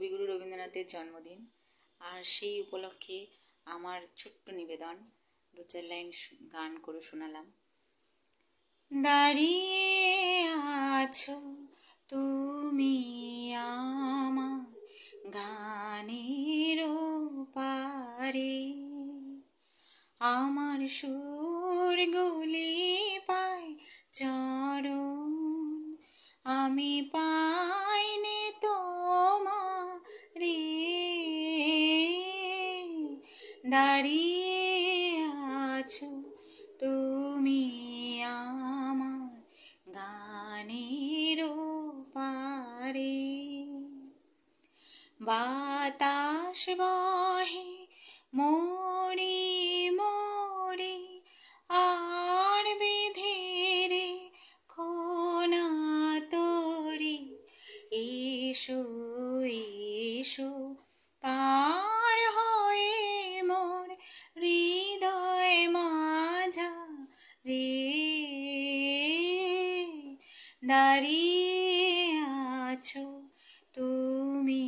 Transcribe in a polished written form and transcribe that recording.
কবিগুরু রবীন্দ্রনাথের জন্মদিন, আর সেই উপলক্ষে আমার ছোট্ট নিবেদন, দু চার লাইন গান করে শোনালাম। দাঁড়িয়ে আছো তুমি আমার গানের পারে, আমার সুরগুলি পায় চরণ, আমি পাইনি তোমারে। দাঁড়িয়ে আছো তুমি আমার গানের পারে, বাতাস বহে মোরে মোরে আর বেঁধে রে খোনা তোরে, এসো এসো পার হয়ে মোর হৃদয় মাঝা রে। দাঁড়িয়ে আছো তুমি